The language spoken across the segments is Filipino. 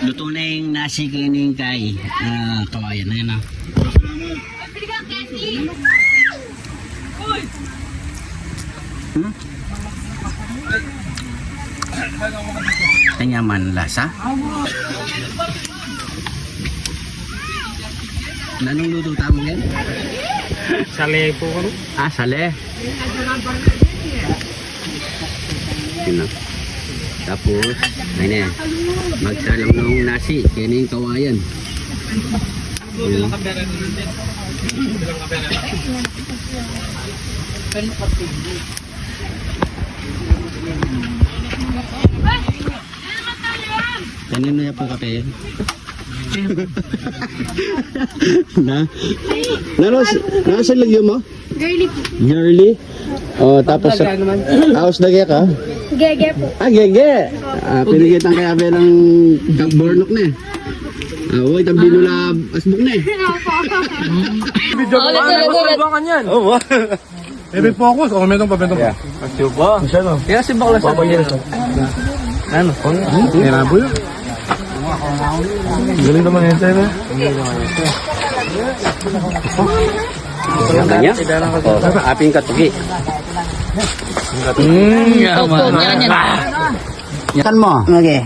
Luto na yung nasi kining kay kawayan na yun ah. Kanyaman lasa. Anong luto tamo yan? Sale po ko. Sale. Yun. Tapos, ayun na. Magsalang ng nasi. Kining kawayan. Yun. Kanino niya po kape yan? Nasa lagyo mo? Girly po. Girly? Oh, tapos sa house lagay ka? Gege po. Gege! Pinigitan kaya ba ng bornok na eh. Uy, tabi nula asbuk na eh. Video ko ba kanyan? Oo. Ebit focus. O, metong pa. Asyo ba? Siya no? Kaya si Baklas sa kanyan. Ano? Nirabo yun. Galing naman yun tayo. Ang kanya? Aping katugi. Yaman. Yan mo. Okay.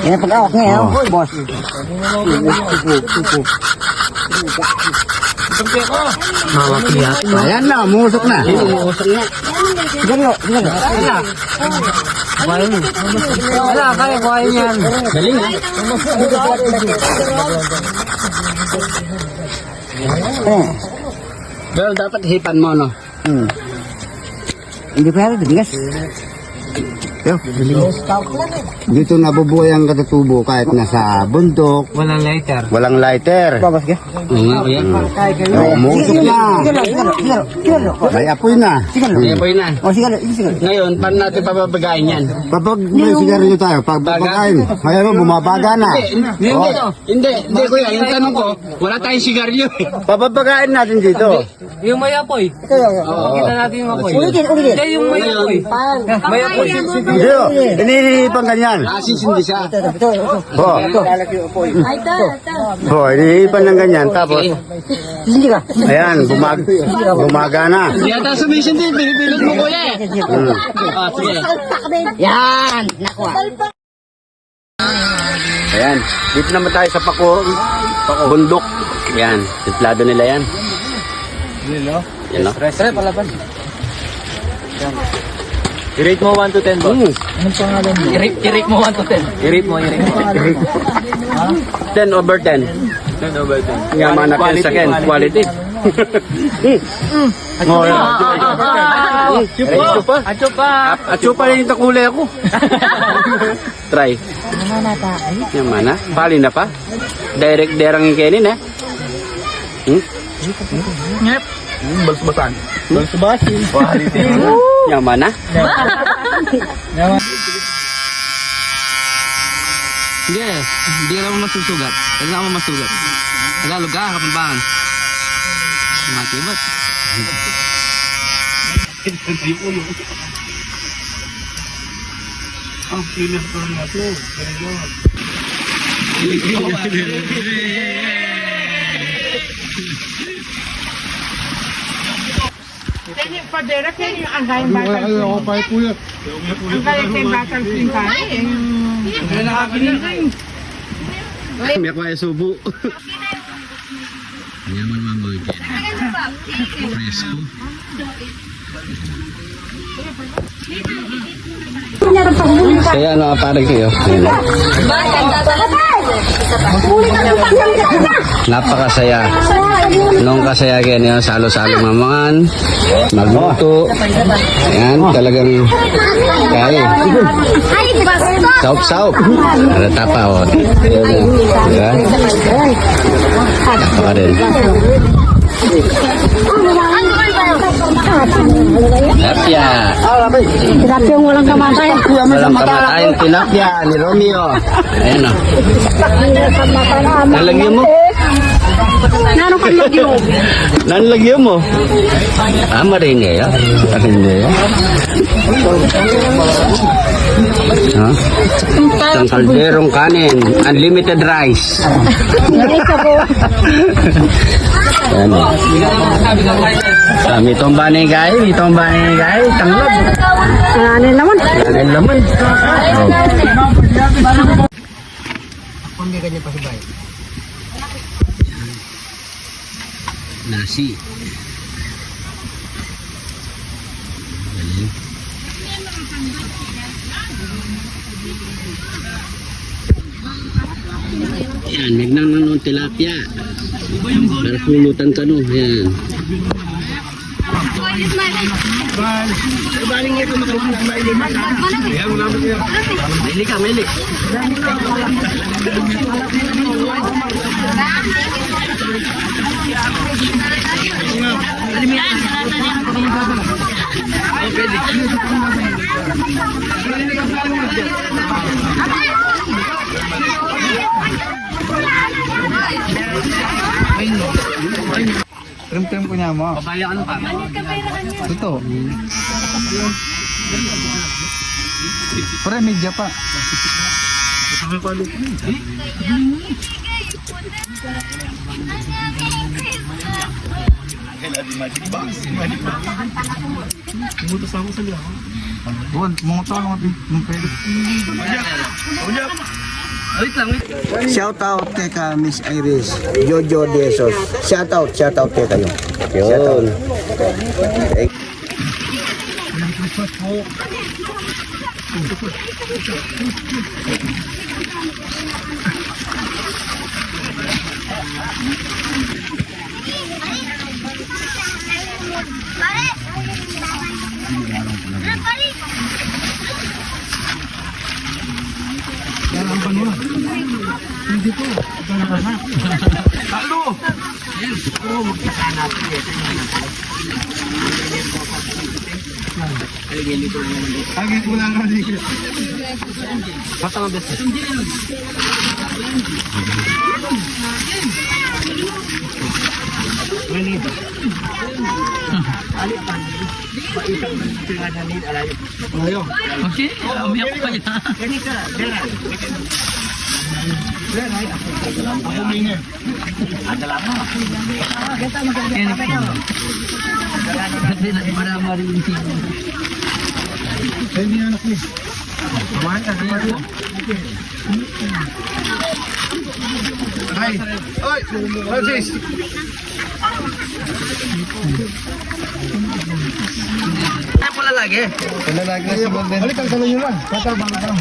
Yan pag-awak niya, boss. Mawakiyat. Ayan na, musok na. Sigalo. Wala, kaya kuhain yan. Galing ha? Pero dapat hipan mo, no? Hindi pwede, bigas. Dito nabubuhay ang katutubo kahit nasa bundok. Walang lighter. Walang lighter. Babas ka? Oo nga, kuya. Musok na. Sigalo. May apoy na. Kaya po yun na. O, sigalo. Ngayon, paano natin papabagayin yan? Kapag may sigarilyo tayo, pag pagkain, kaya mo bumabaga na. Hindi kuya, yung tanong ko, wala tayong sigarilyo eh. Papabagain natin dito. Yung may apoy. Kita natin yung apoy. Ulitin. Hindi, yung may apoy. May apoy. Hindi o, inihihipang ganyan. Asis hindi siya. Inihihipang ng ganyan. Tapos, Hindi ka. ayan, bumaga na. Hindi ata sumisyon din, pinipilot mo kuya eh. Sige. Yan. Nakuha. Ayan, dito naman tayo sa bundok. Ayan, templado nila yan. Yan no? Tara, palaban. I-rate mo 1 to 10, boss. Anong pangalan mo? I-rate mo 1 to 10. I-rate mo. 10 over 10. 10 over 10. Yaman na sa akin, quality. Achupa rin yung takulay ako. Try. Yaman na, pali na pa. Direct derang yung kenin eh. Ngep. Balsubasan. Balsubasin. Quality. Yaman na. Hindi naman masusugat. Huwag naman masugat. Tagalog ka, kapampangan. Matibot. Ang pilis ko na ito. For direct yung ang galing batang Ako pa po yan. ang galing yung batang pintay May ako ay subo. Yaman mamboy. Presko. Kaya ano parang kayo? Napakasaya. Nung kasaya ganyan, salo-salo mamangan, magluto. Ayan, talagang kaya. Saup-saup. Ada tapa o. Diba? Tapa rin. Tilapia. Tilapia yung walang kamatayan. Walang kamatayan tilapia ni Romeo. Ayan o. Nalagyan mo? Nano ka lagyo? Nalagyan mo? Maringe ya? Maringe ya? Ha? Isang kalderong kanin. Unlimited rice. Ayan o. Mitong banigay. Tanglad. Ano naman? Kanin laman. Nasi. Yan, nagnanong tilapia. Para pulutan ka no. Yan. Mili ka, mili. Trim ko niya mo. Babaya ano pa? Ito. Pre, medya pa. Buwan, mga tao ng pwede. Shout out kay ka Miss Iris Jojo Desos. Shout out kay kayo. Yun. Agit mo lang ang dikit. Hindi anak ni. Kumain ka, kumain mo. Ay, oy, Francis. Pula lagi na si Golden. Balik ang salo yun lang. Tatabang ka lang.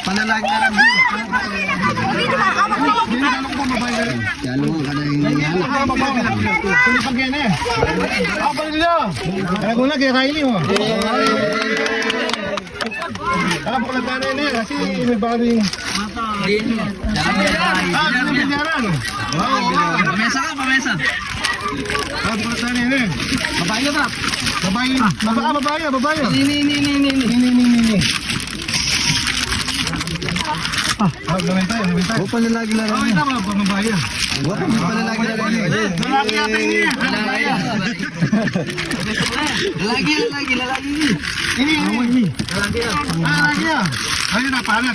Panalagi na lang. Lalo ka na yung Pag yan eh. Ako pa rin nila. Kaya ko na kay Riley mo. Ako lang tayo na yan. Kasi may bali yung... Sinabinyaran. Pamesa ka, pamesa. Ako lang tayo na yan. Babayo ba? Babayo. Ni. Gawin tayo. Huwag panalagi lang. Gawin tayo, babayo. Huwag panalagi lang. Lalaki natin niya. Lalaki. Ini. Lalaki. Ayun na, pahala.